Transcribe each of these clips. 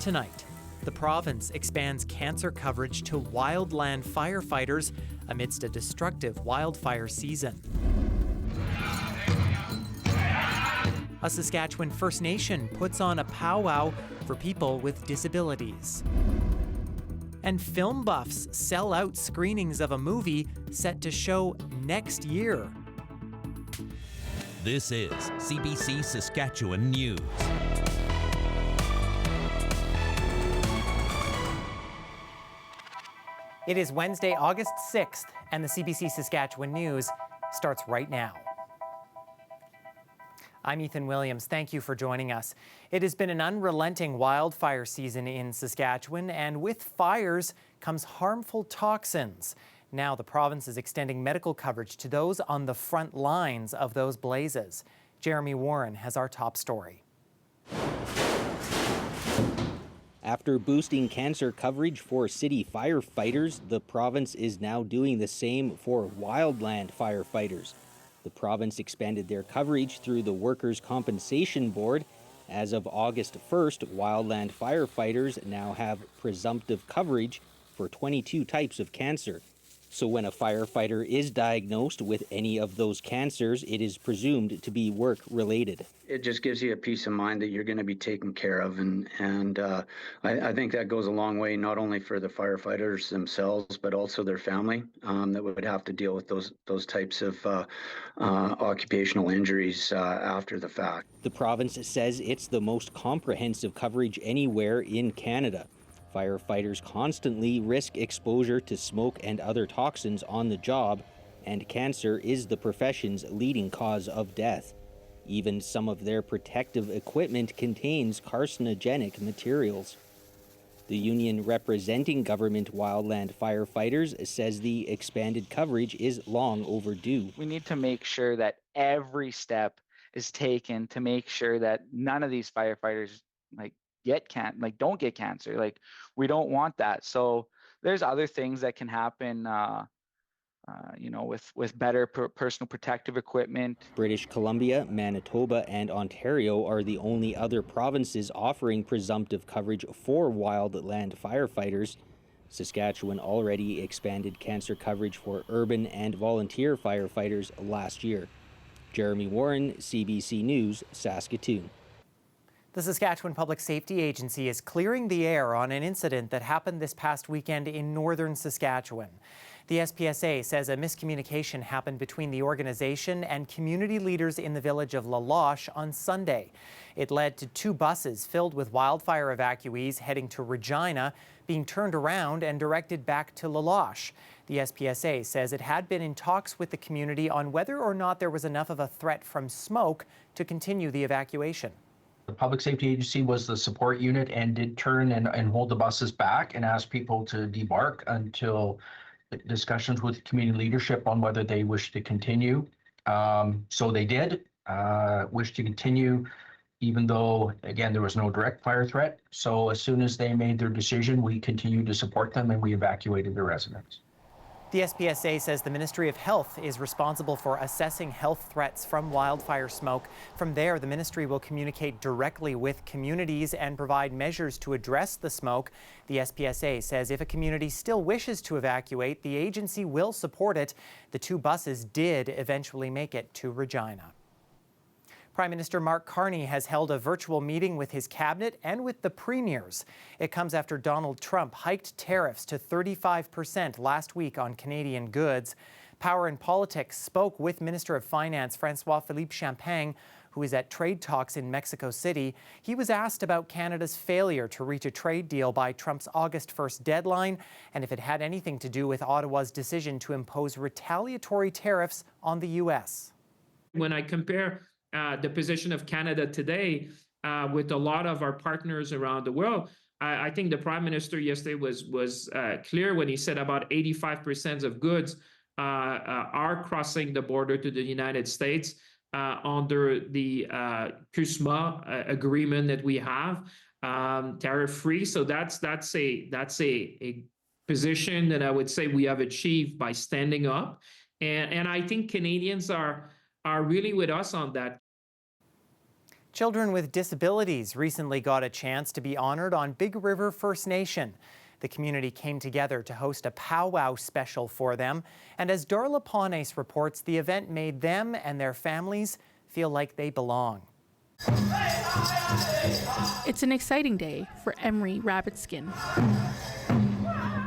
tonight. The province expands cancer coverage to wildland firefighters amidst a destructive wildfire season. A Saskatchewan First Nation puts on a powwow for people with disabilities. And film buffs sell out screenings of a movie set to show next year. This is CBC Saskatchewan News. It is Wednesday, August 6th, and the CBC Saskatchewan News starts right now. I'm Ethan Williams. Thank you for joining us. It has been an unrelenting wildfire season in Saskatchewan, and with fires comes harmful toxins. Now the province is extending medical coverage to those on the front lines of those blazes. Jeremy Warren has our top story. After boosting cancer coverage for city firefighters, the province is now doing the same for wildland firefighters. The province expanded their coverage through the Workers' Compensation Board. As of August 1st, wildland firefighters now have presumptive coverage for 22 types of cancer. So when a firefighter is diagnosed with any of those cancers, it is presumed to be work-related. It just gives you a peace of mind that you're going to be taken care of, and I think that goes a long way, not only for the firefighters themselves, but also their family that would have to deal with those types of occupational injuries after the fact. The province says it's the most comprehensive coverage anywhere in Canada. Firefighters constantly risk exposure to smoke and other toxins on the job, and cancer is the profession's leading cause of death. Even some of their protective equipment contains carcinogenic materials. The union representing government wildland firefighters says the expanded coverage is long overdue. We need to make sure that every step is taken to make sure that none of these firefighters don't get cancer. We don't want that. So there's other things that can happen, with better personal protective equipment. British Columbia, Manitoba, and Ontario are the only other provinces offering presumptive coverage for wildland firefighters. Saskatchewan already expanded cancer coverage for urban and volunteer firefighters last year. Jeremy Warren, CBC News, Saskatoon. The Saskatchewan Public Safety Agency is clearing the air on an incident that happened this past weekend in northern Saskatchewan. The SPSA says a miscommunication happened between the organization and community leaders in the village of Loche on Sunday. It led to two buses filled with wildfire evacuees heading to Regina being turned around and directed back to Loche. The SPSA says it had been in talks with the community on whether or not there was enough of a threat from smoke to continue the evacuation. The Public Safety Agency was the support unit and did turn and hold the buses back and ask people to debark until discussions with community leadership on whether they wish to continue. So they did wish to continue, even though, again, there was no direct fire threat. So as soon as they made their decision, we continued to support them and we evacuated their residents. The SPSA says the Ministry of Health is responsible for assessing health threats from wildfire smoke. From there, the ministry will communicate directly with communities and provide measures to address the smoke. The SPSA says if a community still wishes to evacuate, the agency will support it. The two buses did eventually make it to Regina. Prime Minister Mark Carney has held a virtual meeting with his cabinet and with the premiers. It comes after Donald Trump hiked tariffs to 35% last week on Canadian goods. Power and Politics spoke with Minister of Finance François-Philippe Champagne, who is at trade talks in Mexico City. He was asked about Canada's failure to reach a trade deal by Trump's August 1st deadline and if it had anything to do with Ottawa's decision to impose retaliatory tariffs on the U.S. When I compare the position of Canada today with a lot of our partners around the world, I think the Prime Minister yesterday was clear when he said about 85% of goods are crossing the border to the United States under the CUSMA agreement that we have, tariff-free. So that's a position that I would say we have achieved by standing up, and I think Canadians are really with us on that. Children with disabilities recently got a chance to be honored on Big River First Nation. The community came together to host a PowWow Special for them. And as Darla Panes reports, the event made them and their families feel like they belong. It's an exciting day for Emery Rabbitskin.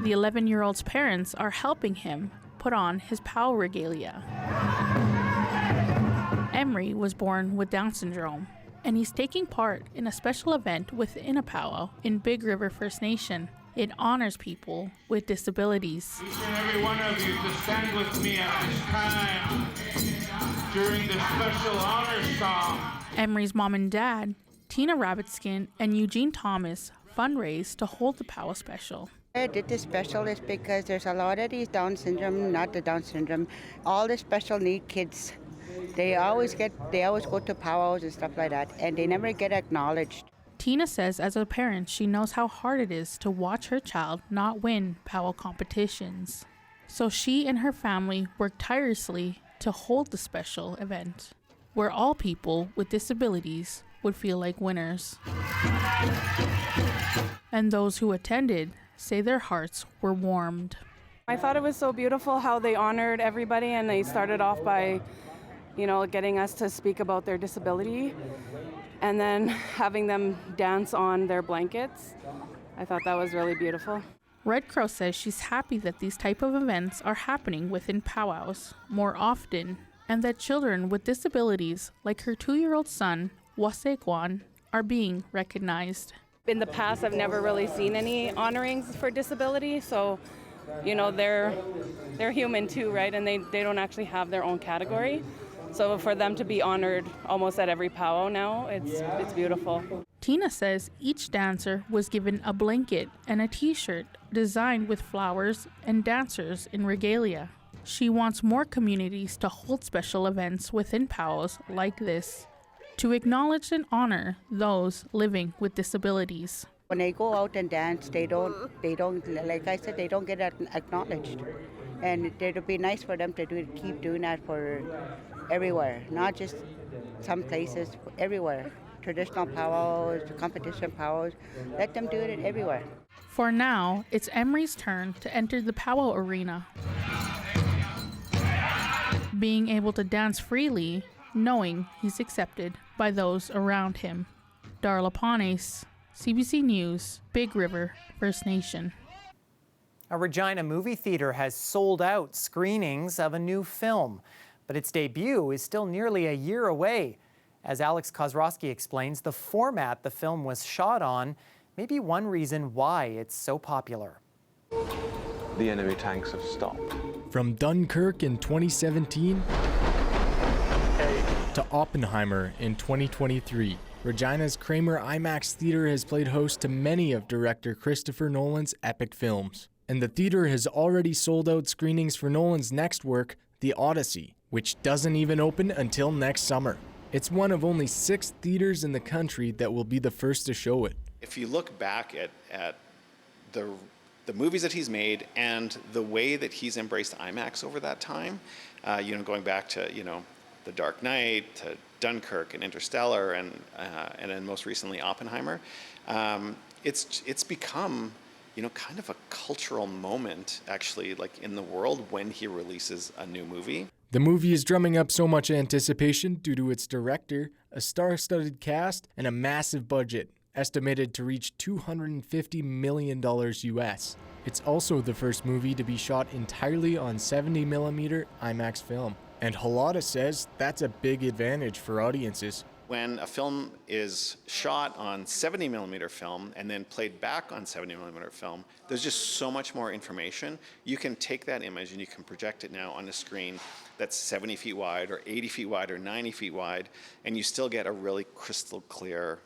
The 11-year-old's parents are helping him put on his POW regalia. Emery was born with Down syndrome, and he's taking part in a special event within a powwow in Big River First Nation. It honors people with disabilities. Each and every one of you to stand with me at this time during the special honor song. Emery's mom and dad, Tina Rabbitskin and Eugene Thomas, fundraised to hold the PowWow Special. I did this special is because there's a lot of these Down syndrome, not the Down syndrome, all the special need kids. They always go to powwows and stuff like that, and they never get acknowledged. Tina says as a parent, she knows how hard it is to watch her child not win powwow competitions. So she and her family worked tirelessly to hold the special event, where all people with disabilities would feel like winners. And those who attended say their hearts were warmed. I thought it was so beautiful how they honored everybody, and they started off by getting us to speak about their disability and then having them dance on their blankets. I thought that was really beautiful. Red Crow says she's happy that these type of events are happening within powwows more often, and that children with disabilities like her 2-year-old son, Wasekwan, are being recognized. In the past, I've never really seen any honorings for disability, so they're human too, right? And they don't actually have their own category. So for them to be honored almost at every powwow now, it's beautiful. Tina says each dancer was given a blanket and a t-shirt designed with flowers and dancers in regalia. She wants more communities to hold special events within powwows like this to acknowledge and honor those living with disabilities. When they go out and dance, they don't, like I said, they don't get acknowledged. And it would be nice for them to keep doing that for everywhere, not just some places, everywhere. Traditional powwows, competition powwows, let them do it everywhere. For now, it's Emery's turn to enter the powwow arena. Being able to dance freely, knowing he's accepted by those around him. Darla Panes, CBC News, Big River First Nation. A Regina movie theater has sold out screenings of a new film, but its debut is still nearly a year away. As Alex Kozrowski explains, the format the film was shot on may be one reason why it's so popular. The enemy tanks have stopped. From Dunkirk in 2017 to Oppenheimer in 2023, Regina's Kramer IMAX Theater has played host to many of director Christopher Nolan's epic films. And the theater has already sold out screenings for Nolan's next work, The Odyssey, which doesn't even open until next summer. It's one of only 6 theaters in the country that will be the first to show it. If you look back at the movies that he's made and the way that he's embraced IMAX over that time, going back to The Dark Knight, to Dunkirk and Interstellar, and then most recently Oppenheimer, it's become kind of a cultural moment, actually, like in the world when he releases a new movie. The movie is drumming up so much anticipation due to its director, a star-studded cast, and a massive budget, estimated to reach $250 million US. It's also the first movie to be shot entirely on 70mm IMAX film. And Halada says that's a big advantage for audiences. When a film is shot on 70mm film and then played back on 70mm film, there's just so much more information. You can take that image and you can project it now on a screen that's 70 feet wide or 80 feet wide or 90 feet wide, and you still get a really crystal clear,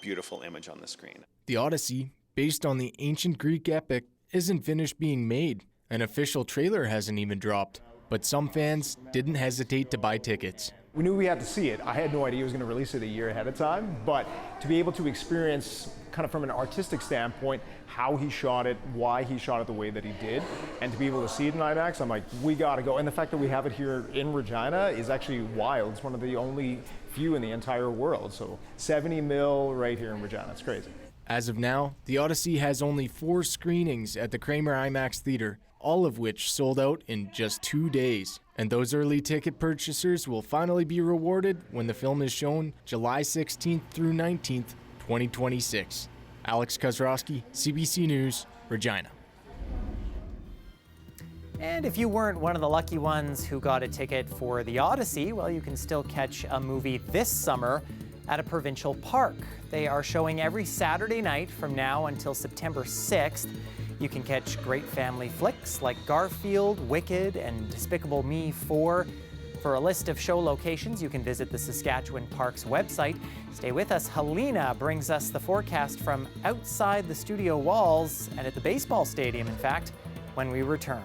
beautiful image on the screen. The Odyssey, based on the ancient Greek epic, isn't finished being made. An official trailer hasn't even dropped, but some fans didn't hesitate to buy tickets. We knew we had to see it. I had no idea he was going to release it a year ahead of time, but to be able to experience kind of from an artistic standpoint how he shot it, why he shot it the way that he did, and to be able to see it in IMAX, I'm like, we got to go. And the fact that we have it here in Regina is actually wild. It's one of the only few in the entire world. So 70 mil right here in Regina. It's crazy. As of now, the Odyssey has only 4 screenings at the Kramer IMAX Theatre, all of which sold out in just 2 days. And those early ticket purchasers will finally be rewarded when the film is shown July 16th through 19th, 2026. Alex Kozrowski, CBC News, Regina. And if you weren't one of the lucky ones who got a ticket for the Odyssey, well, you can still catch a movie this summer at a provincial park. They are showing every Saturday night from now until September 6th. You can catch great family flicks like Garfield, Wicked, and Despicable Me 4. For a list of show locations, you can visit the Saskatchewan Parks website. Stay with us. Helena brings us the forecast from outside the studio walls and at the baseball stadium, in fact, when we return.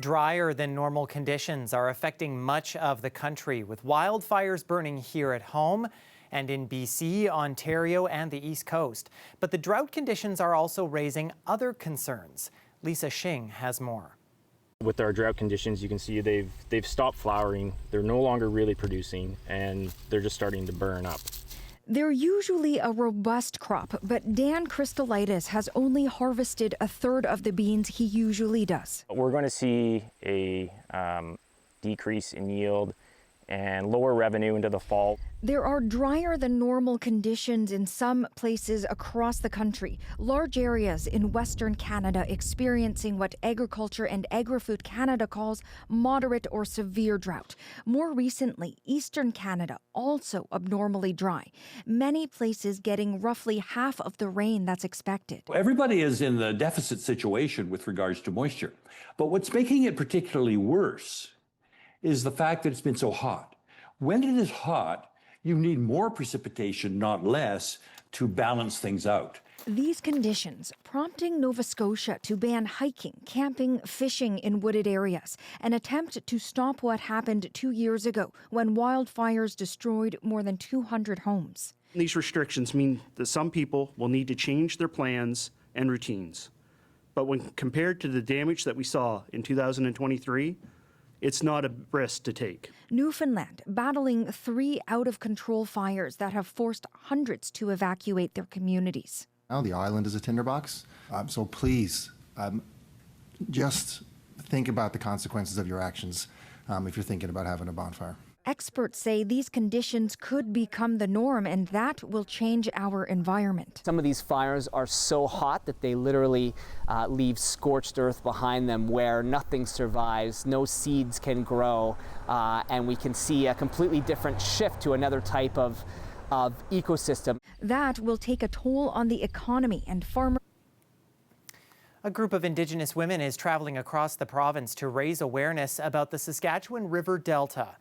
Drier than normal conditions are affecting much of the country, with wildfires burning here at home and in BC, Ontario, and the East Coast. But the drought conditions are also raising other concerns. Lisa Shing has more. With our drought conditions, you can see they've stopped flowering. They're no longer really producing, and they're just starting to burn up. They're usually a robust crop, but Dan Christolitis has only harvested a third of the beans he usually does. We're going to see a decrease in yield and lower revenue into the fall. There are drier than normal conditions in some places across the country. Large areas in Western Canada experiencing what Agriculture and Agri-Food Canada calls moderate or severe drought. More recently, Eastern Canada also abnormally dry. Many places getting roughly half of the rain that's expected. Everybody is in the deficit situation with regards to moisture. But what's making it particularly worse is the fact that it's been so hot. When it is hot, you need more precipitation, not less, to balance things out. These conditions prompting Nova Scotia to ban hiking, camping, fishing in wooded areas, an attempt to stop what happened 2 years ago when wildfires destroyed more than 200 homes. These restrictions mean that some people will need to change their plans and routines. But when compared to the damage that we saw in 2023, it's not a risk to take. Newfoundland battling 3 out-of-control fires that have forced hundreds to evacuate their communities. Now the island is a tinderbox, so please just think about the consequences of your actions if you're thinking about having a bonfire. Experts say these conditions could become the norm, and that will change our environment. Some of these fires are so hot that they literally leave scorched earth behind them where nothing survives, no seeds can grow, and we can see a completely different shift to another type of ecosystem. That will take a toll on the economy and farmers. A group of Indigenous women is traveling across the province to raise awareness about the Saskatchewan River Delta.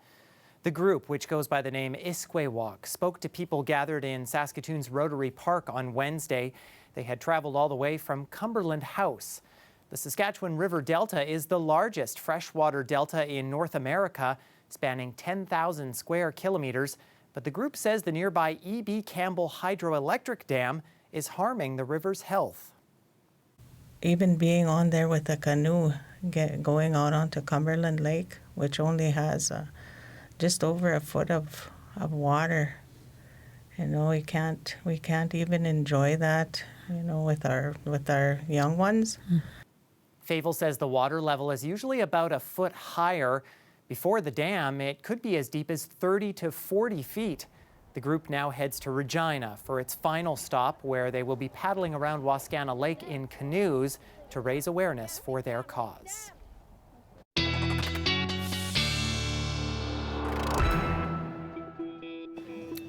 The group, which goes by the name Iskwewak, spoke to people gathered in Saskatoon's Rotary Park on Wednesday. They had traveled all the way from Cumberland House. The Saskatchewan River Delta is the largest freshwater delta in North America, spanning 10,000 square kilometers. But the group says the nearby E.B. Campbell Hydroelectric Dam is harming the river's health. Even being on there with a canoe, going out onto Cumberland Lake, which only has just over a foot of water. You know, we can't even enjoy that, you know, with our young ones. Favel says the water level is usually about a foot higher. Before the dam, it could be as deep as 30 to 40 feet. The group now heads to Regina for its final stop, where they will be paddling around Wascana Lake in canoes to raise awareness for their cause.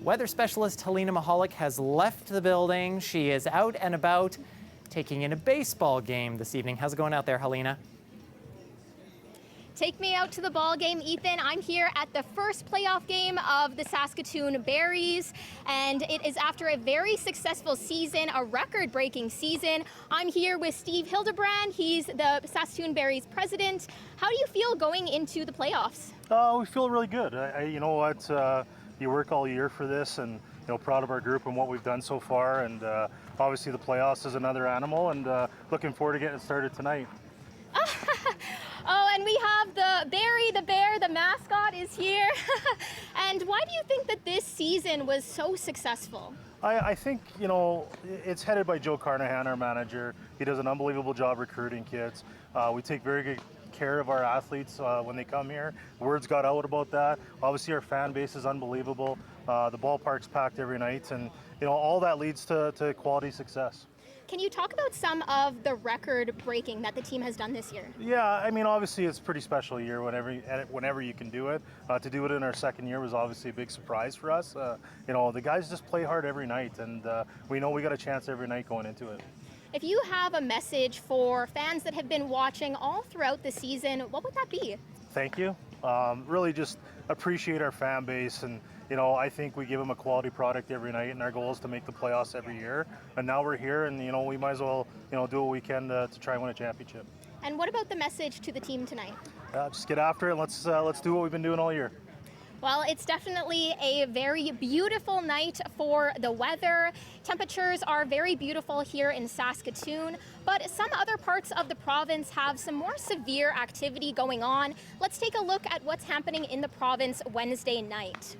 Weather specialist Helena Mahalik has left the building. She is out and about taking in a baseball game this evening. How's it going out there, Helena? Take me out to the ball game, Ethan. I'm here at the first playoff game of the Saskatoon Berries, and it is after a very successful season, a record-breaking season. I'm here with Steve Hildebrand. He's the Saskatoon Berries president. How do you feel going into the playoffs? We feel really good. You know what? You work all year for this, and proud of our group and what we've done so far. And obviously the playoffs is another animal, and looking forward to getting started tonight. Oh, and we have the Barry the bear, the mascot, is here. And why do you think that this season was so successful? I think, it's headed by Joe Carnahan, our manager. He does an unbelievable job recruiting kids. We take very good care of our athletes when they come here. Words got out about that. Obviously, our fan base is unbelievable. The ballpark's packed every night, and all that leads to quality success. Can you talk about some of the record breaking that the team has done this year? Yeah, I mean, obviously it's a pretty special year whenever you can do it. To do it in our second year was obviously a big surprise for us. The guys just play hard every night, and we know we got a chance every night going into it. If you have a message for fans that have been watching all throughout the season, what would that be? Thank you. Really just appreciate our fan base, and I think we give them a quality product every night, and our goal is to make the playoffs every year. And now we're here, and we might as well do what we can to try and win a championship. And what about the message to the team tonight? Just get after it. Let's do what we've been doing all year. Well, it's definitely a very beautiful night for the weather. Temperatures are very beautiful here in Saskatoon, but some other parts of the province have some more severe activity going on. Let's take a look at what's happening in the province Wednesday night.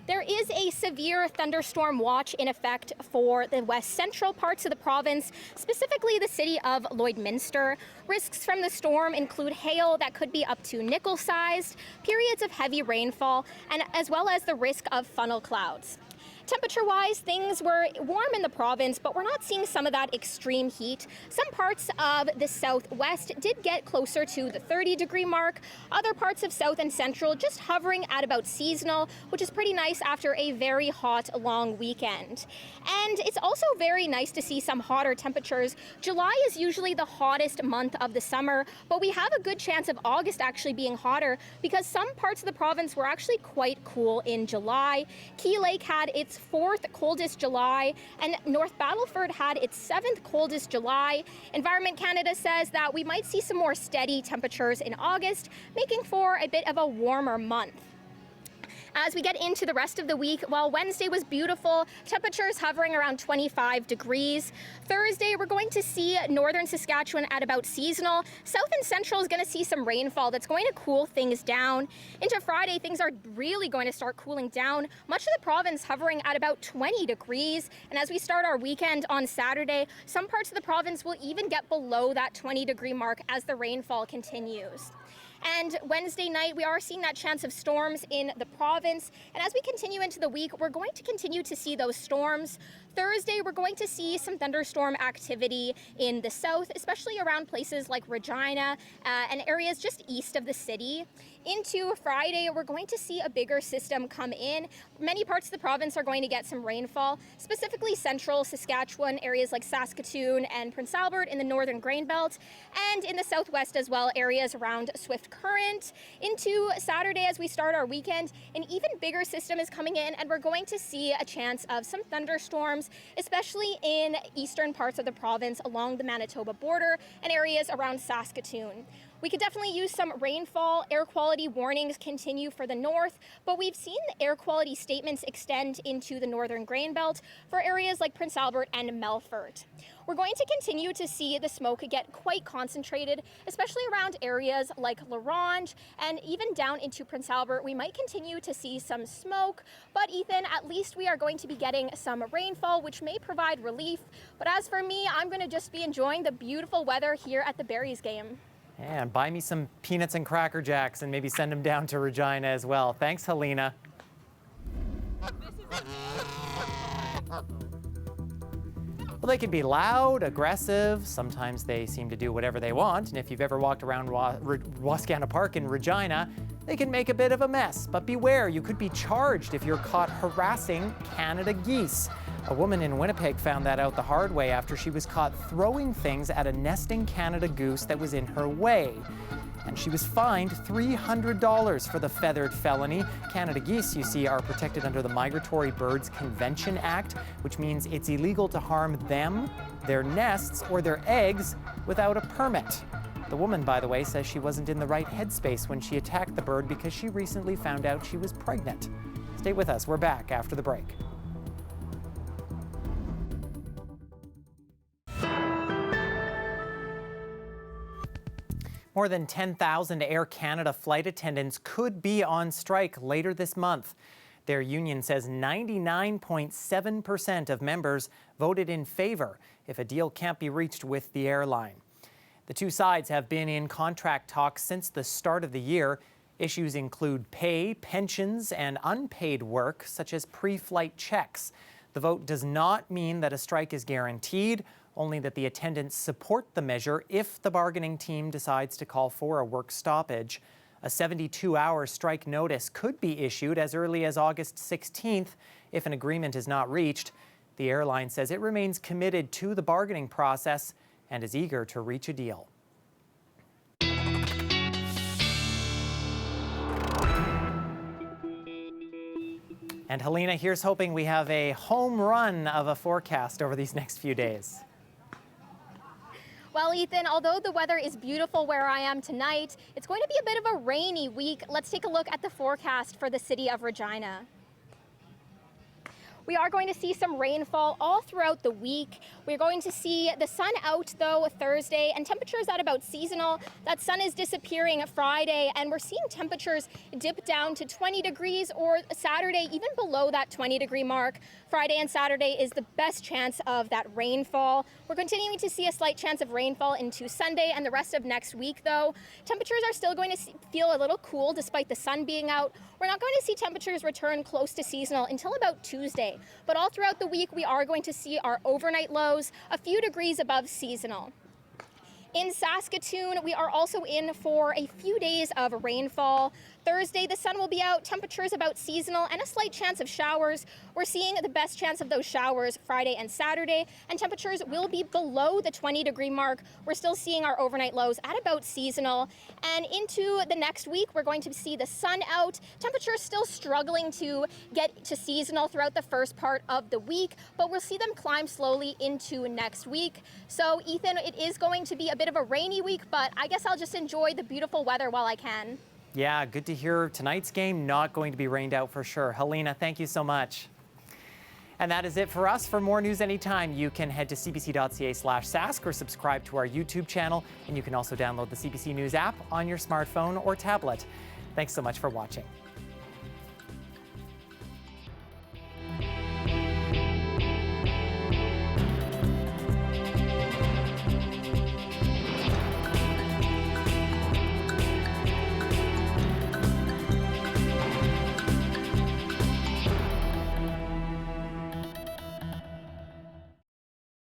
There is a severe thunderstorm watch in effect for the west central parts of the province, specifically the city of Lloydminster. Risks from the storm include hail that could be up to nickel-sized, periods of heavy rainfall, and as well as the risk of funnel clouds. Temperature-wise, things were warm in the province, but we're not seeing some of that extreme heat. Some parts of the southwest did get closer to the 30-degree mark. Other parts of south and central just hovering at about seasonal, which is pretty nice after a very hot, long weekend. And it's also very nice to see some hotter temperatures. July is usually the hottest month of the summer, but we have a good chance of August actually being hotter because some parts of the province were actually quite cool in July. Key Lake had its 4th coldest July, and North Battleford had its 7th coldest July. Environment Canada says that we might see some more steady temperatures in August, making for a bit of a warmer month. As we get into the rest of the week, while Wednesday was beautiful, temperatures hovering around 25 degrees. Thursday, we're going to see northern Saskatchewan at about seasonal. South and central is going to see some rainfall that's going to cool things down. Into Friday, things are really going to start cooling down. Much of the province hovering at about 20 degrees. And as we start our weekend on Saturday, some parts of the province will even get below that 20-degree mark as the rainfall continues. And Wednesday night, we are seeing that chance of storms in the province. And as we continue into the week, we're going to continue to see those storms. Thursday, we're going to see some thunderstorm activity in the south, especially around places like Regina and areas just east of the city. Into Friday, we're going to see a bigger system come in. Many parts of the province are going to get some rainfall, specifically central Saskatchewan, areas like Saskatoon and Prince Albert in the northern grain belt, and in the southwest as well, areas around Swift Current. Into Saturday, as we start our weekend, an even bigger system is coming in, and we're going to see a chance of some thunderstorms, especially in eastern parts of the province along the Manitoba border and areas around Saskatoon. We could definitely use some rainfall. Air quality warnings continue for the north, but we've seen the air quality statements extend into the northern grain belt for areas like Prince Albert and Melfort. We're going to continue to see the smoke get quite concentrated, especially around areas like La Ronge and even down into Prince Albert. We might continue to see some smoke, but Ethan, at least we are going to be getting some rainfall, which may provide relief. But as for me, I'm going to just be enjoying the beautiful weather here at the Berries game. And buy me some peanuts and Cracker Jacks and maybe send them down to Regina as well. Thanks, Helena. Well, they can be loud, aggressive. Sometimes they seem to do whatever they want. And if you've ever walked around Wascana Park in Regina, they can make a bit of a mess. But beware, you could be charged if you're caught harassing Canada geese. A woman in Winnipeg found that out the hard way after she was caught throwing things at a nesting Canada goose that was in her way. And she was fined $300 for the feathered felony. Canada geese, you see, are protected under the Migratory Birds Convention Act, which means it's illegal to harm them, their nests, or their eggs without a permit. The woman, by the way, says she wasn't in the right headspace when she attacked the bird because she recently found out she was pregnant. Stay with us. We're back after the break. More than 10,000 Air Canada flight attendants could be on strike later this month. Their union says 99.7% of members voted in favor if a deal can't be reached with the airline. The two sides have been in contract talks since the start of the year. Issues include pay, pensions, and unpaid work, such as pre-flight checks. The vote does not mean that a strike is guaranteed, only that the attendants support the measure if the bargaining team decides to call for a work stoppage. A 72-hour strike notice could be issued as early as August 16th if an agreement is not reached. The airline says it remains committed to the bargaining process and is eager to reach a deal. And Helena, here's hoping we have a home run of a forecast over these next few days. Well, Ethan, although the weather is beautiful where I am tonight, it's going to be a bit of a rainy week. Let's take a look at the forecast for the city of Regina. We are going to see some rainfall all throughout the week. We're going to see the sun out, though, Thursday, and temperatures at about seasonal. That sun is disappearing Friday, and we're seeing temperatures dip down to 20 degrees, or Saturday, even below that 20-degree mark. Friday and Saturday is the best chance of that rainfall. We're continuing to see a slight chance of rainfall into Sunday and the rest of next week, though. Temperatures are still going to feel a little cool despite the sun being out. We're not going to see temperatures return close to seasonal until about Tuesday. But all throughout the week, we are going to see our overnight lows a few degrees above seasonal. In Saskatoon, we are also in for a few days of rainfall. Thursday, the sun will be out, temperatures about seasonal, and a slight chance of showers. We're seeing the best chance of those showers Friday and Saturday, and temperatures will be below the 20-degree mark. We're still seeing our overnight lows at about seasonal. And into the next week, we're going to see the sun out. Temperatures still struggling to get to seasonal throughout the first part of the week, but we'll see them climb slowly into next week. So, Ethan, it is going to be a bit of a rainy week, but I guess I'll just enjoy the beautiful weather while I can. Yeah, good to hear. Tonight's game not going to be rained out for sure. Helena, thank you so much. And that is it for us. For more news anytime, you can head to cbc.ca/Sask or subscribe to our YouTube channel. And you can also download the CBC News app on your smartphone or tablet. Thanks so much for watching.